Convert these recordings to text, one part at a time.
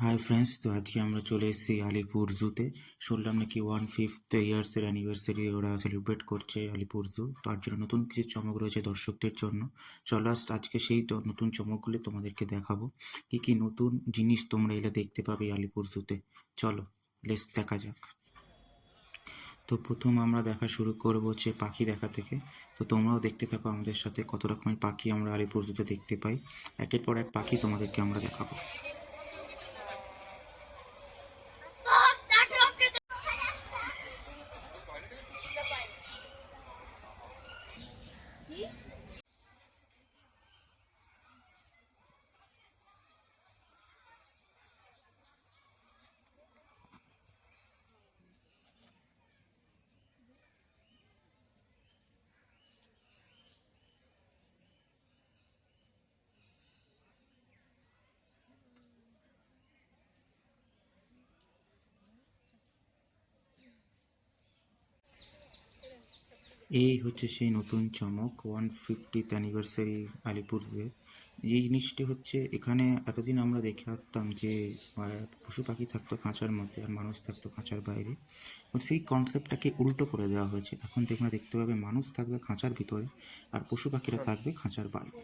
Hi friends, তো আজকে আমরা চলে এসেছি আলিপুর জুতে। শুনলাম নাকি 1/5 ইয়ার্সের অ্যানিভার্সারি ওরা সেলিব্রেট করছে আলিপুর জু। তার জন্য নতুন কিছু চমক রয়েছে দর্শকদের জন্য। চলো আজকে সেই নতুন চমকগুলো তোমাদেরকে দেখাবো। কি কি নতুন জিনিস তোমরা এলে দেখতে পাবে আলিপুর জুতে। চলো লেটস দেখা যাক। তো প্রথম আমরা দেখা শুরু করবো হচ্ছে পাখি দেখা থেকে। তো তোমরাও দেখতে থাকো আমাদের সাথে কত রকমের পাখি আমরা আলিপুর জুতে দেখতে পাই। একের পর এক পাখি তোমাদেরকে আমরা দেখাবো। এই হচ্ছে সেই নতুন চমক 150th অ্যানিভার্সারি আলিপুর জুয়ের। এই জিনিসটি হচ্ছে এখানে এতদিন আমরা দেখে আসতাম যে পশু পাখি থাকতো খাঁচার মধ্যে আর মানুষ থাকতো খাঁচার বাইরে। সেই কনসেপ্টটাকে উল্টো করে দেওয়া হয়েছে। এখন তোমরা দেখতে পাবে মানুষ থাকবে খাঁচার ভিতরে আর পশু পাখিরা থাকবে খাঁচার বাইরে।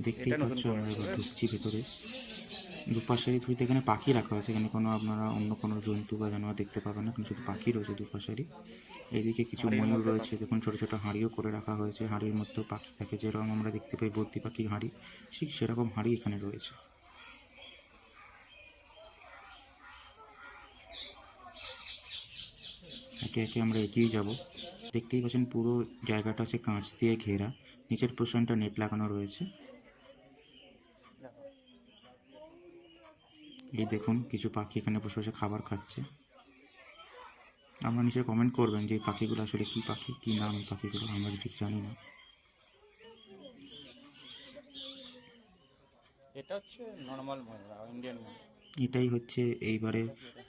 দেখতেই পাচ্ছ আমরা এবার ঢুকছি ভেতরে। দুপাশেরই থ্রুতে এখানে পাখি রাখা হয়েছে। এখানে কোনো আপনারা অন্য কোনো জন্তু বা জানোয়ার দেখতে পাবেন না, কিন্তু শুধু পাখি রয়েছে দুপাশেরই। এইদিকে কিছু ময়ূর রয়েছে, দেখুন ছোট ছোট হাঁড়িও করে রাখা হয়েছে। হাঁড়ির মধ্যেও পাখি থাকে, যেরকম আমরা দেখতে পাই বদ্রি পাখির হাঁড়ি, ঠিক সেরকম হাঁড়ি এখানে রয়েছে। একে একে আমরা এগিয়ে যাব। দেখতেই পাচ্ছেন পুরো জায়গাটা হচ্ছে কাঁচ দিয়ে ঘেরা, নিচের পোর্শনটা নেট লাগানো রয়েছে। এই দেখুন কিছু পাখি এখানে বসে বসে খাবার খাচ্ছে। আমরা নিচে কমেন্ট করবেন যে এই পাখিগুলো আসলে কী পাখি, কী নাম এই পাখিগুলো, আমরা ঠিক জানি না। এটা হচ্ছে নর্মাল ময়ূর, ইন্ডিয়ান ময়ূর। এটাই হচ্ছে এইবারে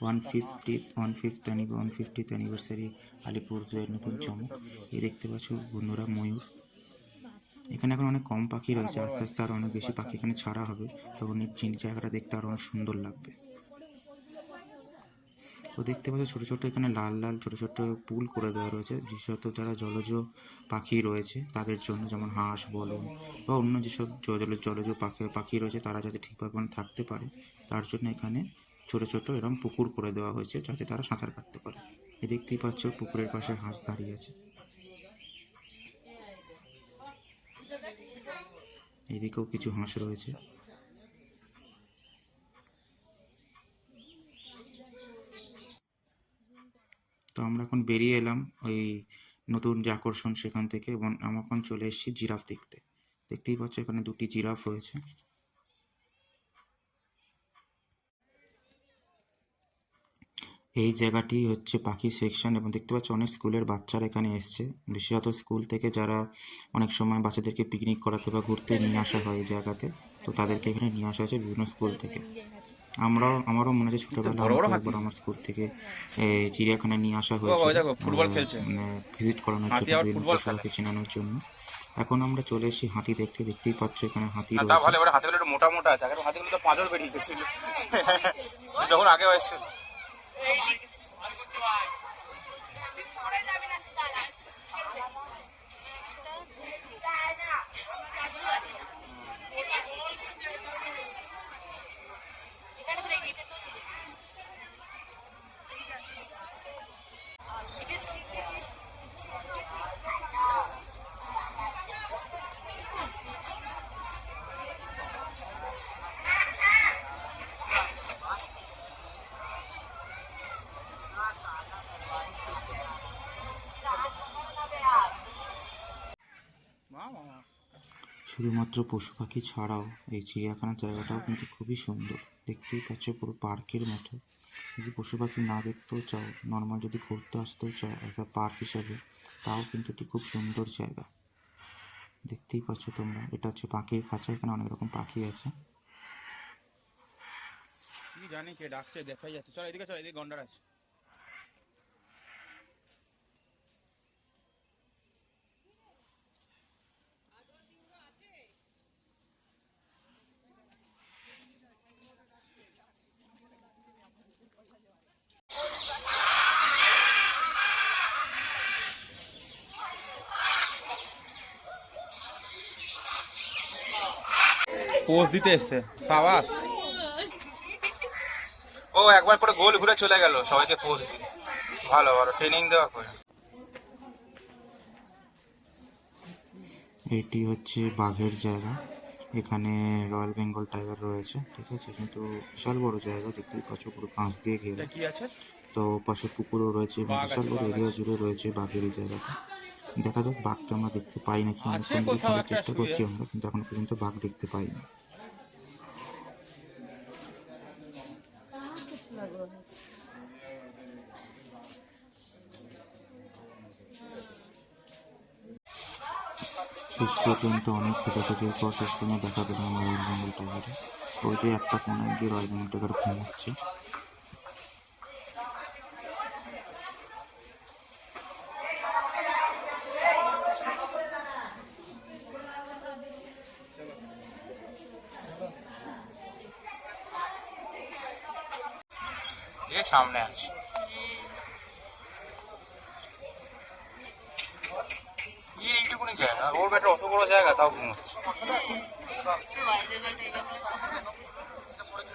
150th অ্যানিভার্সারি আলিপুর জুয়ের নতুন চমক। এই দেখতে পাচ্ছ বন্ধুরা ময়ূর। এখানে এখন অনেক কম পাখি রয়েছে, আস্তে আস্তে আরও অনেক বেশি পাখি এখানে ছাড়া হবে, তখন এই জায়গাটা দেখতে আরও অনেক সুন্দর লাগবে। তো দেখতে পাচ্ছ ছোটো ছোটো এখানে লাল লাল ছোটো ছোটো পুল করে দেওয়া রয়েছে, বিশেষত যারা জলজ পাখি রয়েছে তাদের জন্য, যেমন হাঁস বলুন বা অন্য যেসব জলজ পাখি রয়েছে তারা যাতে ঠিকভাবে থাকতে পারে তার জন্য এখানে ছোটো ছোটো এরকম পুকুর করে দেওয়া হয়েছে যাতে তারা সাঁতার কাটতে পারে। এ দেখতেই পাচ্ছ পুকুরের পাশে হাঁস দাঁড়িয়ে আছে। এদিকেও কিছু হাঁস রয়েছে। তো আমরা এখন বেরিয়ে এলাম ওই নতুন যে আকর্ষণ সেখান থেকে, এবং আমরা এখন চলে এসেছি জিরাফ দেখতে। দেখতেই পাচ্ছ এখানে দুটি জিরাফ রয়েছে। এই জায়গাটি হচ্ছে পাখি সেকশন, এবং দেখতে পাচ্ছ অনেক স্কুলের বাচ্চারা এখানে এসছে, বিশেষত স্কুল থেকে যারা অনেক সময় বাচ্চাদেরকে পিকনিক করাতে বা ঘুরতে নিয়ে আসা হয় এই জায়গাতে, তো তাদেরকে এখানে নিয়ে আসা হয়েছে বিভিন্ন স্কুল থেকে। আমারও মনে আছে ছোটোবেলা আমাকে একবার আমার স্কুল থেকে চিড়িয়াখানায় নিয়ে আসা হয়েছিল, ফুটবল খেলছে, মানে ভিজিট করানোর জন্য, বিভিন্ন পশু পাখি চেনানোর জন্য। এখন আমরা চলে এসেছি হাতি দেখতে। দেখতেই পাচ্ছ এখানে হাতি না তা রয়েছে। ভালো, এবার হাতিগুলো একটু মোটা মোটা আছে, আগের হাতিগুলো তো পাঁজর বেরিয়ে গেছিল যখন আগে এসেছিল। শুধুমাত্র পশু পাখি ছাড়াও এই চিড়িয়াখানার জায়গাটাও কিন্তু খুবই সুন্দর। দেখতেই পাচ্ছ পুরো পার্কের মতো। যদি পশু পাখি না দেখতেও চাও, নর্মাল যদি ঘুরতে আসতেও চাও একটা পার্ক হিসাবে, তাও কিন্তু এটি খুব সুন্দর জায়গা। দেখতেই পাচ্ছ তোমরা, এটা হচ্ছে পাখির খাঁচা। এখানে অনেক রকম পাখি আছে। কি জানি কে ডাকছে, দেখাই যাচ্ছে। চল এদিকে, চল এদিকে গন্ডার আছে। পোজ দিতে এসছে সাবাস। ও একবার করে গোল ঘুরে চলে গেল সবাইকে পোজ দিয়ে। ভালো ভালো ট্রেনিং দেওয়া করে। এটি হচ্ছে বাঘের জায়গা। এখানে রয়্যাল বেঙ্গল টাইগার রয়েছে, ঠিক আছে, কিন্তু বিশাল বড় জায়গা, দেখতেই পাচ্ছ পুরো কাঁচ দিয়ে ঘেরা। এটা কি আছে? তো পাশে পুকুরও রয়েছে এবং বাঘ বিশাল আছে, বড় বাঘ এরিয়া আছে। জুড়ে রয়েছে বাঘের এই জায়গাটা। দেখা যাক, বাঘকে আমরা দেখতে পাই নাকি, আছে অনেকক্ষণ ধরে কোথাও খোঁজার একটা চেষ্টা শুয়ে। করছি আমরা, কিন্তু এখন পর্যন্ত বাঘ দেখতে পাইনি। শেষ পর্যন্ত অনেক খোঁজাখুঁজির পর শেষ পর্যন্ত দেখা পেলাম রয়্যাল বেঙ্গল টাইগারে। ওই যে একটা কোনায় গিয়ে রয়্যাল বেঙ্গল টাইগার ঘুমোচ্ছে। এ সামনে আছে। এইটুকুনি জায়গা, ওর বেটা অত বড় জায়গা তাও ঘুমোচ্ছে।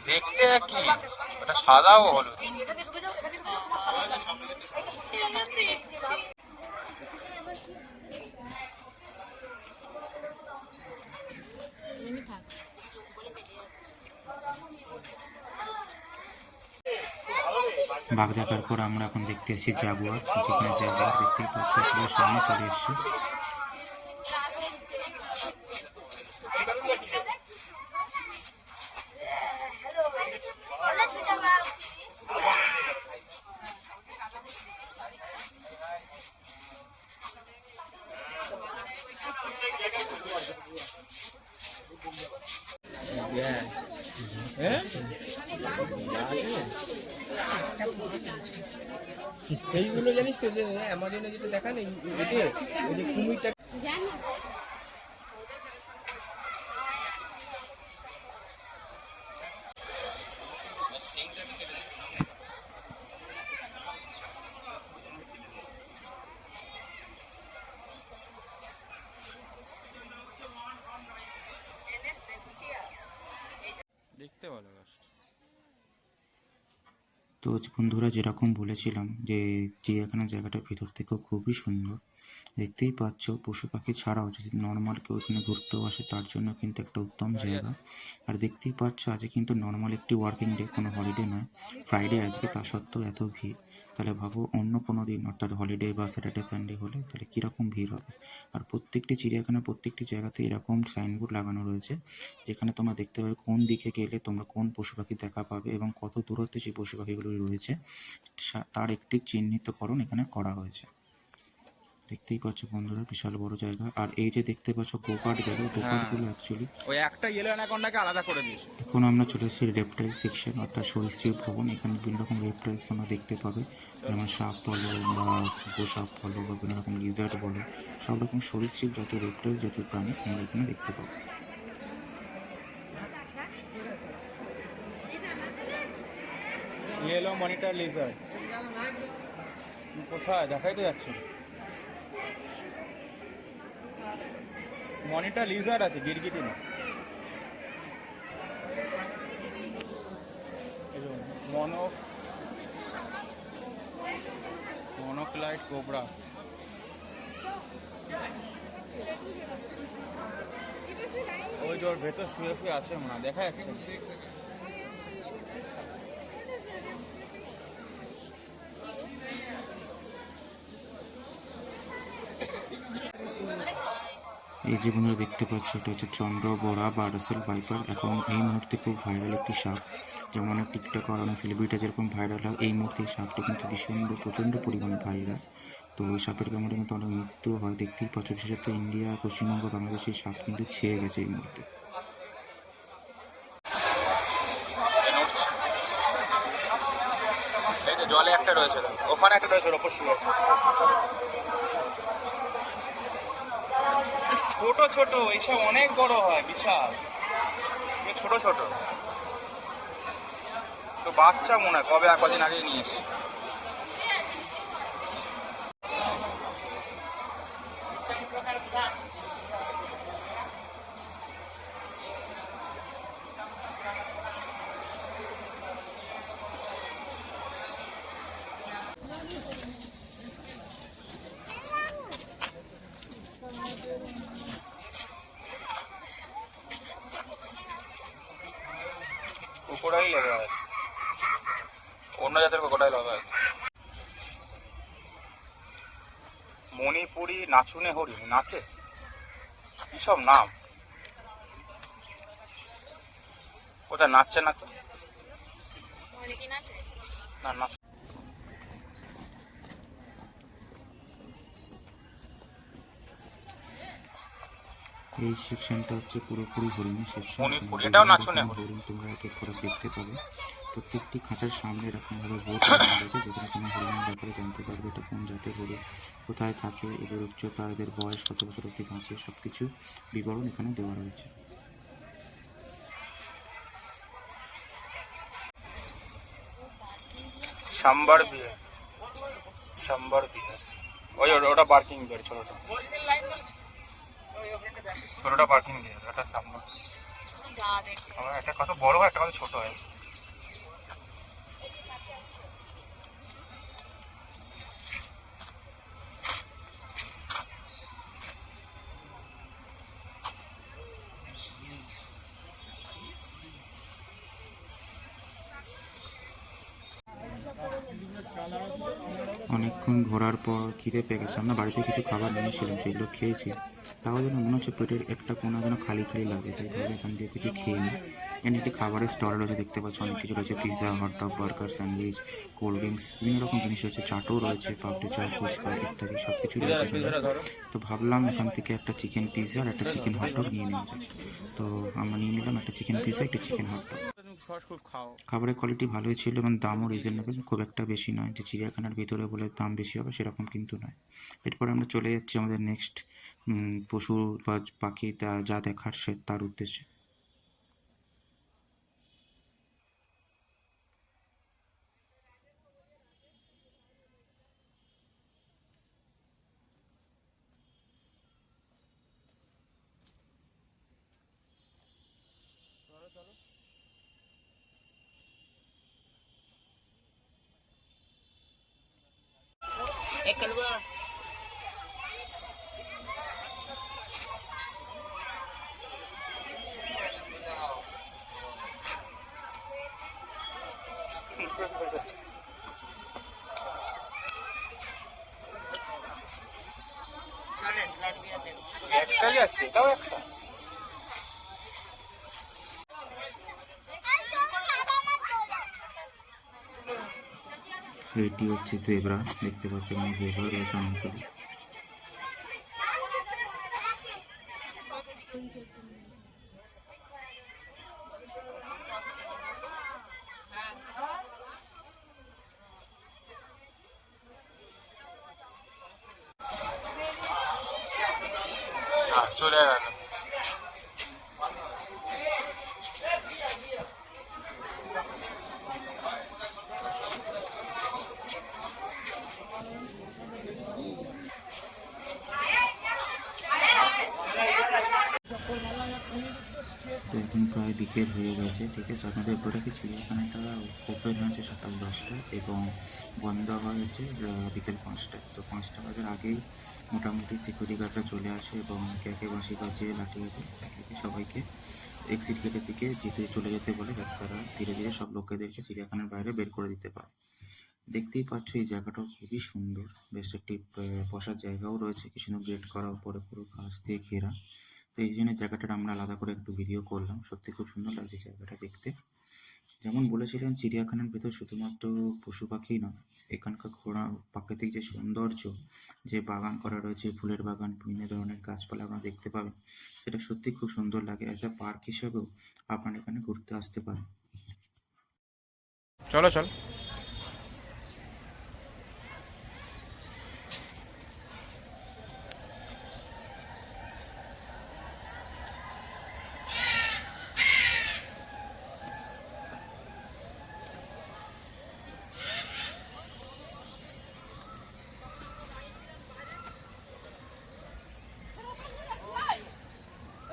দেখতে কি ওটা সাদা ও হলুদ। বাঘ দেখার পর আমরা এখন দেখতে এসেছি জাগুয়ার, যেখানে জাগুয়ার দেখতেই পাচ্ছি সবার সামনে চলে এসেছে। এইগুলো জানিস তো যে অ্যামাজনে যেটা দেখান এতে ওই যে কুমিরটা দেখতে ভালো গাছটা। তো বন্ধুরা, যেরকম বলেছিলাম যে চিড়িয়াখানার জায়গাটা ভিতর থেকেও খুবই সুন্দর। দেখতেই পাচ্ছ, পশু পাখি ছাড়াও যদি নর্মাল কেউ এখানে ঘুরতেও আসে তার জন্য কিন্তু একটা উত্তম জায়গা। আর দেখতেই পাচ্ছ আজকে কিন্তু নর্মাল একটি ওয়ার্কিং ডে, কোনো হলিডে নয়, ফ্রাইডে আজকে, তা সত্ত্বেও এত ভিড়। তাহলে ভাবো অন্য কোনো দিন অর্থাৎ হলিডে বা স্যাটারডে সানডে হলে তাহলে কীরকম ভিড় হবে। আর প্রত্যেকটি চিড়িয়াখানার প্রত্যেকটি জায়গাতে এরকম সাইনবোর্ড লাগানো রয়েছে, যেখানে তোমরা দেখতে পাবে কোন দিকে গেলে তোমরা কোন পশু পাখি দেখা পাবে এবং কত দূরত্বে সেই পশু পাখিগুলো রয়েছে, তার একটি চিহ্নিতকরণ এখানে করা হয়েছে। দেখতেই পাচ্ছ বন্ধুরা, বিশাল বড় জায়গা। আর এই যে দেখতে পাচ্ছ গোকার্ট গেল, গোকার্টগুলো অ্যাকচুয়ালি ওই একটা ইয়েলো অ্যানাকন্ডাকে আলাদা করে দিয়েছে। এখন আমরা চলে এসেছি রেপটাইল সেকশন অর্থাৎ সরীসৃপ ভবন। এখানে বিভিন্ন রকম রেপটাইলস তোমরা দেখতে পাবে, যেমন সাপ বলো বা গোসাপ বলো বা বিভিন্ন রকম লিজার্ড বলো, সব রকম সরীসৃপ জাতীয় রেপটাইল জাতীয় প্রাণী তোমরা এখানে দেখতে পাবে। ইয়েলো মনিটর লিজার্ড কোথায় দেখাই তো যাচ্ছে। মনিটর লিজার্ড আছে, গিরগিটি না। মনোক্লাইড কোবরা। ওই যে ওর ভেতর শুয়ে শুয়ে আছে মনে হয়, দেখা যাচ্ছে। এই যে বন্ধুরা দেখতে পাচ্ছ, এটা হচ্ছে চন্দ্রবড়া বা রাসেল ভাইপার। এখন এই মুহূর্তে খুব ভাইরাল একটি সাপ, যেমন টিকটক আর অনেক সেলিব্রিটি যেরকম ভাইরাল হয়, এই মুহূর্তে এই সাপটি কিন্তু প্রচণ্ড পরিমাণে ভাইরাল। তো ওই সাপের কামড়ে কিন্তু অনেক মৃত্যু হয়, দেখতেই পাচ্ছ। বিশেষত ইন্ডিয়া, পশ্চিমবঙ্গ, বাংলাদেশে এই সাপ কিন্তু ছেয়ে গেছে এই মুহূর্তে। এই যে জলে একটা রয়েছে, ওখানে একটা রয়েছে, ওর ওপর শুয়ে। ছোট ছোট এইসব অনেক বড় হয়, বিশাল। ছোট ছোট তো বাচ্চা মনে হয়, কবে কদিন আগেই নিয়ে এসে। দেওয়া আছে, অন্য জাতের ক্রোকোডাইল হবে। মণিপুরি নাচুনে হরিণ, নাচে, কি সব নাম, কোথায় নাচছে না তো, না নাচ। এই সেকশনটা হচ্ছে পুরোপুরি হরিণের সেকশন। মণিপুর, এটাও নাচুনে হরিণ। হরিণ তোমরা এক এক করে দেখতে পাবে। প্রত্যেকটি খাঁচার সামনে এরকমভাবে বোর্ড লাগানো রয়েছে, যেখানে তোমরা হরিণের ব্যাপারে জানতে পারবে এটা কোন জাতের হরিণ, কোথায় থাকে, এদের উচ্চতা, এদের বয়স কত বছর অবধি বাঁচে, সব কিছু বিবরণ এখানে দেওয়া রয়েছে। সাম্বার বিয়ে, সাম্বার বিয়ে, ওই ওটা পার্কিং বিয়ে, ছোটটা ছোটটা পার্কিং বিয়ে, এটা সাম্বার। আমার একটা কত বড় হয়, একটা কত ছোট হয়। অনেকক্ষণ ঘোরার পর খিদে পেয়ে গেছে, আমরা বাড়িতে কিছু খাবার নিয়েছিলাম, সেগুলো খেয়েছি। তাও যেন মনে হচ্ছে পেটের একটা কোনা যেন খালি খালি লাগে, তাই ভাবে এখান থেকে কিছু খেয়ে নিই। এখানে একটি খাবারের স্টল রয়েছে, দেখতে পাচ্ছি অনেক কিছু রয়েছে, pizza, hot dog, burger, sandwich, cold drinks, বিভিন্ন রকম জিনিস রয়েছে, চাটও রয়েছে, পাপড়ি চাট, ফুচকা ইত্যাদি সব কিছু রয়েছে এখানে। তো ভাবলাম এখান থেকে একটা চিকেন পিৎজা আর একটা চিকেন হটডগ নিয়ে নেওয়া যায়। তো আমরা নিয়ে নিলাম একটা চিকেন পিৎজা, একটা চিকেন হটডগ। খাবারের কোয়ালিটি ভালোই ছিল এবং দামও রিজনেবল, খুব একটা বেশি নয় যে চিড়িয়াখানার ভিতরে বলে দাম বেশি হবে সেরকম কিন্তু নয়। এরপরে আমরা চলে যাচ্ছি আমাদের নেক্সট পশু বা পাখি যা দেখার সে তার উদ্দেশ্যে। একটাই আছে, এটাও একটা। এটি হচ্ছে জেব্রা, দেখতে পাচ্ছি এখানে জেব্রা রয়েছে অনেকগুলো। চলে গেল। তো এখন প্রায় বিকেল হয়ে গেছে, ঠিক আছে। আপনাদের বলে কি চিড়িয়াখানাটা ওপেন হয়েছে সকাল 10টায় এবং বন্ধ হয় হচ্ছে বিকেল 5টায়। তো 5টা বাজার আগেই মোটামুটি সিকিউরিটি গার্ডরা চলে আসে এবং একে একে বাঁশি বাজিয়ে লাঠি হাতে একে একে সবাইকে এক্সিট গেটের দিকে চলে যেতে বলে, যাতে তারা ধীরে ধীরে সব লোকেদেরকে চিড়িয়াখানার বাইরে বের করে দিতে পারে। দেখতেই পাচ্ছ এই জায়গাটাও খুবই সুন্দর, বেশ একটি বসার জায়গাও রয়েছে, কিছু গেট করা, উপরে পুরো ঘাস দিয়ে ঘেরা। তো এই জন্য জায়গাটার আমরা আলাদা করে একটু ভিডিও করলাম, সত্যি খুব সুন্দর লাগছে জায়গাটা দেখতে। যেমন বলেছিলেন চিড়িয়াখানার ভেতর শুধুমাত্র পশু পাখি নয়, এখানকার ঘোরা প্রাকৃতিক যে সৌন্দর্য, যে বাগান করা রয়েছে, ফুলের বাগান, বিভিন্ন ধরনের গাছপালা আপনারা দেখতে পাবেন, সেটা সত্যি খুব সুন্দর লাগে। একটা পার্ক হিসাবেও আপনারা এখানে ঘুরতে আসতে পারেন। চলো চল।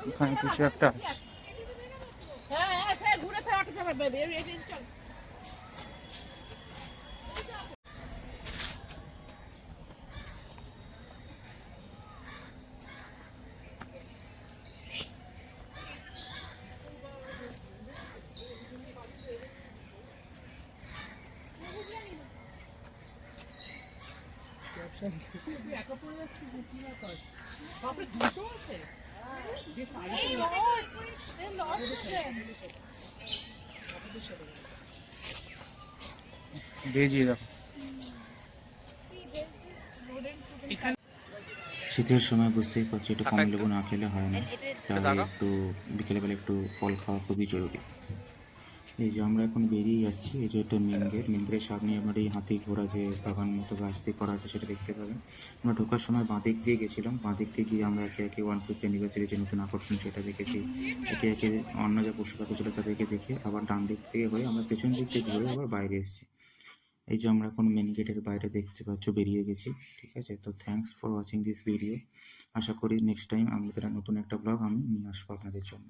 এখানে কিছু একটা Hey, lots! There are lots of them. भेजिए देखो See, there's this rodents who can শীতের সময় বুঝতেই পারছি একটু কমলালেবু না খেলে হয় না, তাই টাকা? একটু বিকেলবেলা একটু ফল খাওয়া খুবই জরুরি। এই যে আমরা এখন বেরিয়ে যাচ্ছি, এই যে এটা মেন গেট, মেন গেটের সামনে আমার এই হাতি ঘোড়া যে বাগান মতো গাছ দিয়ে করা আছে সেটা দেখতে পাবেন। আমরা ঢোকার সময় বাঁদিক দিয়ে গেছিলাম, বাঁদিক দিয়ে গিয়ে আমরা একে একে 150 অ্যানিভার্সারি যে নতুন আকর্ষণ সেটা দেখেছি, একে একে অন্য যে পশু পাখি ছিল তাদেরকে দেখে আবার ডান দিক থেকে হয়ে আমরা পেছন দিক থেকে ঘুরে আবার বাইরে এসেছি। এই যে আমরা এখন মেন গেটের বাইরে দেখতে পাচ্ছ বেরিয়ে গেছি, ঠিক আছে? তো thanks for watching this video. আশা করি নেক্সট টাইম আমাদের নতুন একটা ব্লগ আমি নিয়ে আসবো আপনাদের জন্য।